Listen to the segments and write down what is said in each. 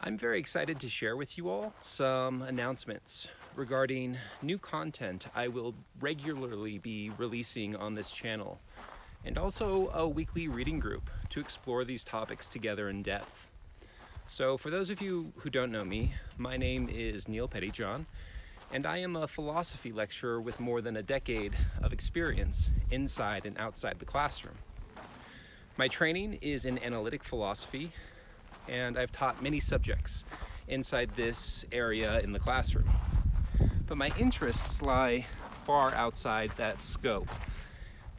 I'm very excited to share with you all some announcements regarding new content I will regularly be releasing on this channel, and also a weekly reading group to explore these topics together in depth. So for those of you who don't know me, my name is Neo-Platonism, and I am a philosophy lecturer with more than a decade of experience inside and outside the classroom. My training is in analytic philosophy, and I've taught many subjects inside this area in the classroom. But my interests lie far outside that scope.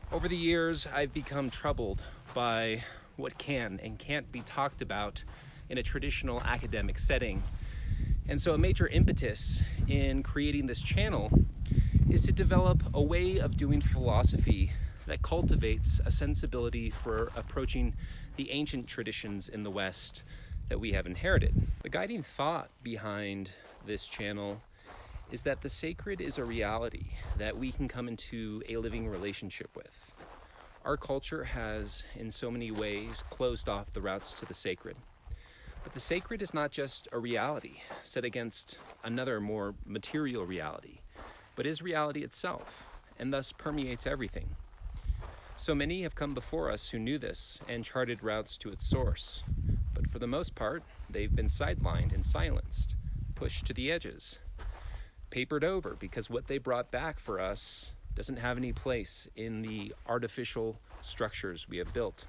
Over the years, I've become troubled by what can and can't be talked about in a traditional academic setting. And so a major impetus in creating this channel is to develop a way of doing philosophy that cultivates a sensibility for approaching the ancient traditions in the West that we have inherited. The guiding thought behind this channel is that the sacred is a reality that we can come into a living relationship with. Our culture has, in so many ways, closed off the routes to the sacred. But the sacred is not just a reality set against another more material reality, but is reality itself, and thus permeates everything. So many have come before us who knew this and charted routes to its source. But for the most part, they've been sidelined and silenced, pushed to the edges, papered over, because what they brought back for us doesn't have any place in the artificial structures we have built.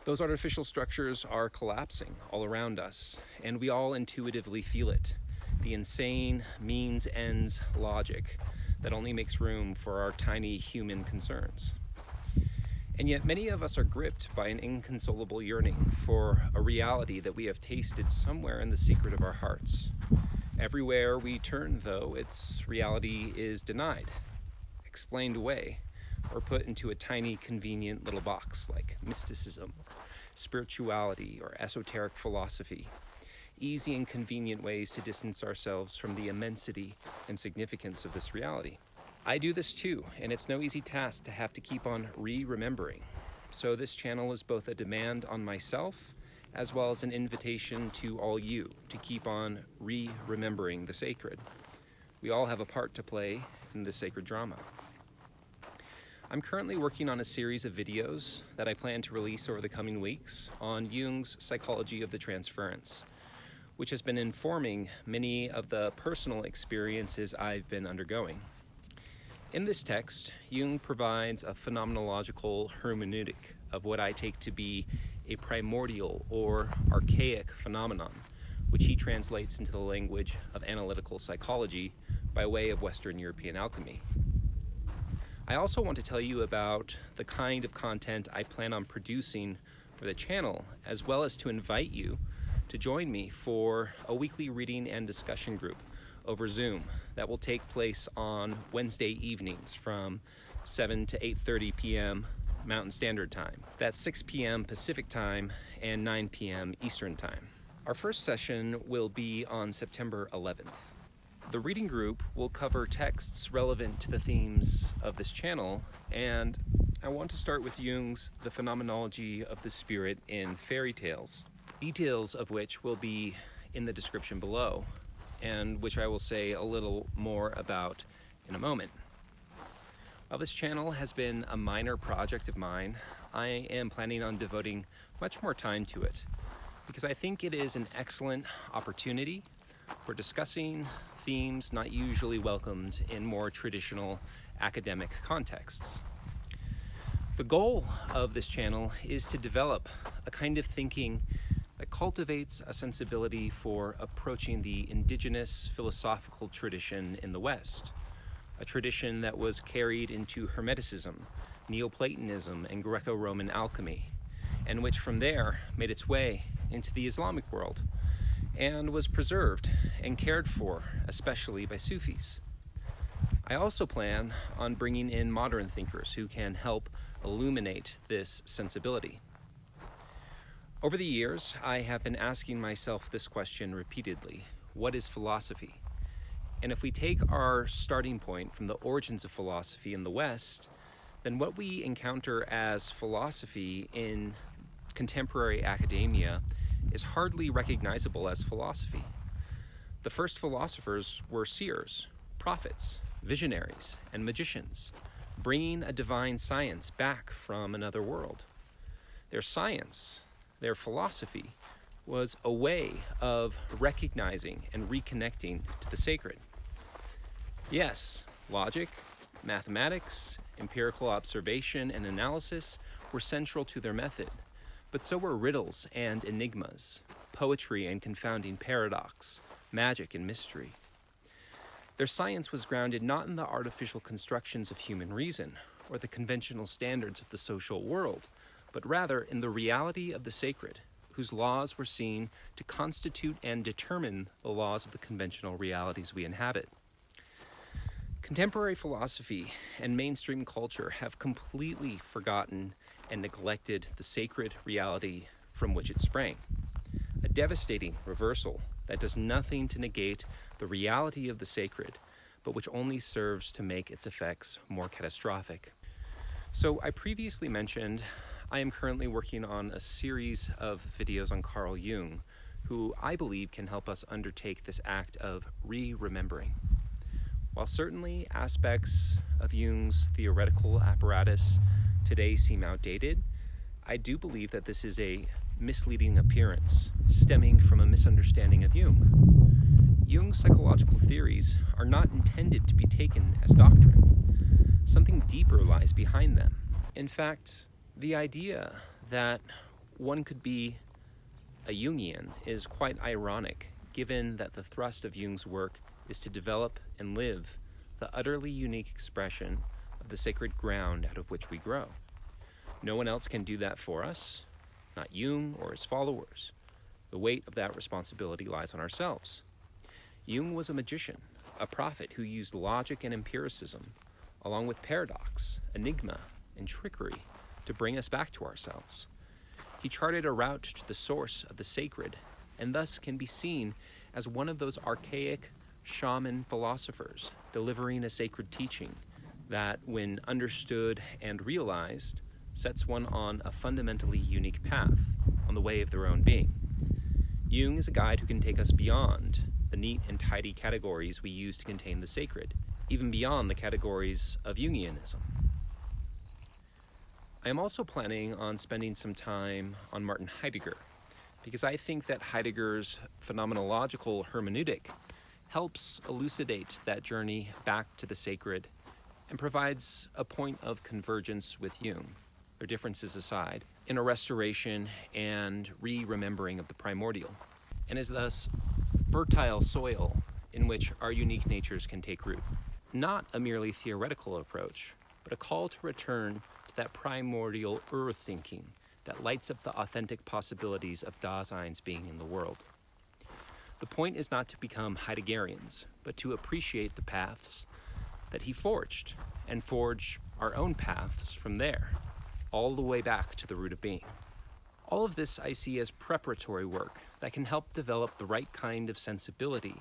Those artificial structures are collapsing all around us, and we all intuitively feel it. The insane means-ends logic that only makes room for our tiny human concerns. And yet many of us are gripped by an inconsolable yearning for a reality that we have tasted somewhere in the secret of our hearts. Everywhere we turn, though, its reality is denied, explained away, or put into a tiny, convenient little box like mysticism, spirituality, or esoteric philosophy. Easy and convenient ways to distance ourselves from the immensity and significance of this reality. I do this too, and it's no easy task to have to keep on remembering. So this channel is both a demand on myself as well as an invitation to all you to keep on remembering the sacred. We all have a part to play in this sacred drama. I'm currently working on a series of videos that I plan to release over the coming weeks on Jung's psychology of the transference, which has been informing many of the personal experiences I've been undergoing. In this text, Jung provides a phenomenological hermeneutic of what I take to be a primordial or archaic phenomenon, which he translates into the language of analytical psychology by way of Western European alchemy. I also want to tell you about the kind of content I plan on producing for the channel, as well as to invite you to join me for a weekly reading and discussion group over Zoom that will take place on Wednesday evenings from 7 to 8:30 p.m. Mountain Standard Time. That's 6 p.m. Pacific Time and 9 p.m. Eastern Time. Our first session will be on September 11th. The reading group will cover texts relevant to the themes of this channel, and I want to start with Jung's The Phenomenology of the Spirit in Fairy Tales, details of which will be in the description below, and which I will say a little more about in a moment. While this channel has been a minor project of mine, I am planning on devoting much more time to it, because I think it is an excellent opportunity for discussing themes not usually welcomed in more traditional academic contexts. The goal of this channel is to develop a kind of thinking that cultivates a sensibility for approaching the indigenous philosophical tradition in the West, a tradition that was carried into Hermeticism, Neo-Platonism, and Greco-Roman alchemy, and which from there made its way into the Islamic world, and was preserved and cared for, especially by Sufis. I also plan on bringing in modern thinkers who can help illuminate this sensibility. Over the years, I have been asking myself this question repeatedly: what is philosophy? And if we take our starting point from the origins of philosophy in the West, then what we encounter as philosophy in contemporary academia is hardly recognizable as philosophy. The first philosophers were seers, prophets, visionaries, and magicians, bringing a divine science back from another world. Their science, their philosophy, was a way of recognizing and reconnecting to the sacred. Yes, logic, mathematics, empirical observation, and analysis were central to their method, but so were riddles and enigmas, poetry and confounding paradox, magic and mystery. Their science was grounded not in the artificial constructions of human reason or the conventional standards of the social world, but rather in the reality of the sacred, whose laws were seen to constitute and determine the laws of the conventional realities we inhabit. Contemporary philosophy and mainstream culture have completely forgotten and neglected the sacred reality from which it sprang. A devastating reversal that does nothing to negate the reality of the sacred, but which only serves to make its effects more catastrophic. So I previously mentioned I am currently working on a series of videos on Carl Jung, who I believe can help us undertake this act of re-remembering. While certainly aspects of Jung's theoretical apparatus today seem outdated, I do believe that this is a misleading appearance stemming from a misunderstanding of Jung. Jung's psychological theories are not intended to be taken as doctrine. Something deeper lies behind them. In fact, the idea that one could be a Jungian is quite ironic, given that the thrust of Jung's work is to develop and live the utterly unique expression of the sacred ground out of which we grow. No one else can do that for us, not Jung or his followers. The weight of that responsibility lies on ourselves. Jung was a magician, a prophet who used logic and empiricism, along with paradox, enigma, and trickery, to bring us back to ourselves. He charted a route to the source of the sacred, and thus can be seen as one of those archaic shaman philosophers delivering a sacred teaching that, when understood and realized, sets one on a fundamentally unique path on the way of their own being. Jung is a guide who can take us beyond the neat and tidy categories we use to contain the sacred, even beyond the categories of Jungianism. I am also planning on spending some time on Martin Heidegger, because I think that Heidegger's phenomenological hermeneutic helps elucidate that journey back to the sacred and provides a point of convergence with Jung, their differences aside, in a restoration and re-remembering of the primordial, and is thus fertile soil in which our unique natures can take root. Not a merely theoretical approach, but a call to return to that primordial thinking that lights up the authentic possibilities of Dasein's being in the world. The point is not to become Heideggerians, but to appreciate the paths that he forged, and forge our own paths from there, all the way back to the root of being. All of this I see as preparatory work that can help develop the right kind of sensibility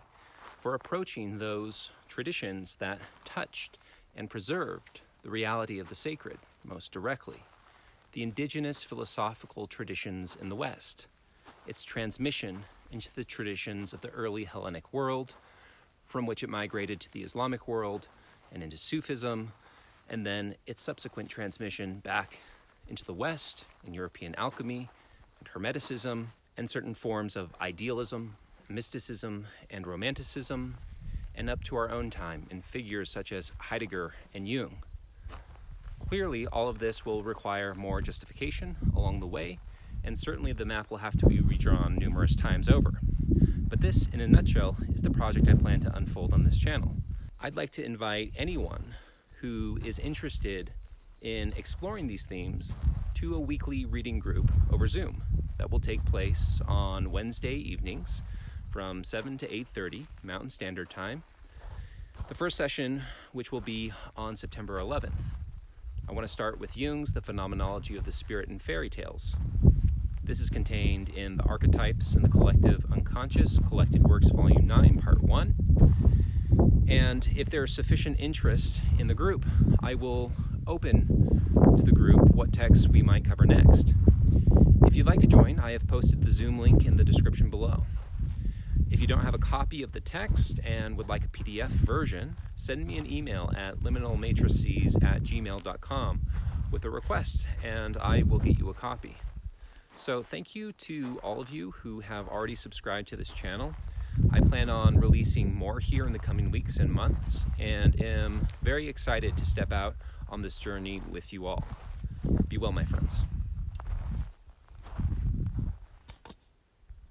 for approaching those traditions that touched and preserved the reality of the sacred most directly, the indigenous philosophical traditions in the West, its transmission into the traditions of the early Hellenic world, from which it migrated to the Islamic world and into Sufism, and then its subsequent transmission back into the West in European alchemy and Hermeticism, and certain forms of idealism, mysticism, and romanticism, and up to our own time in figures such as Heidegger and Jung. Clearly, all of this will require more justification along the way, and certainly the map will have to be redrawn numerous times over. But this, in a nutshell, is the project I plan to unfold on this channel. I'd like to invite anyone who is interested in exploring these themes to a weekly reading group over Zoom that will take place on Wednesday evenings from 7 to 8:30 Mountain Standard Time. The first session, which will be on September 11th. I want to start with Jung's The Phenomenology of the Spirit and Fairy Tales. This is contained in The Archetypes and the Collective Unconscious, Collected Works, Volume 9, Part 1. And if there is sufficient interest in the group, I will open to the group what texts we might cover next. If you'd like to join, I have posted the Zoom link in the description below. If you don't have a copy of the text and would like a PDF version, send me an email at liminalmatrices@gmail.com with a request, and I will get you a copy. So thank you to all of you who have already subscribed to this channel. I plan on releasing more here in the coming weeks and months, and am very excited to step out on this journey with you all. Be well, my friends.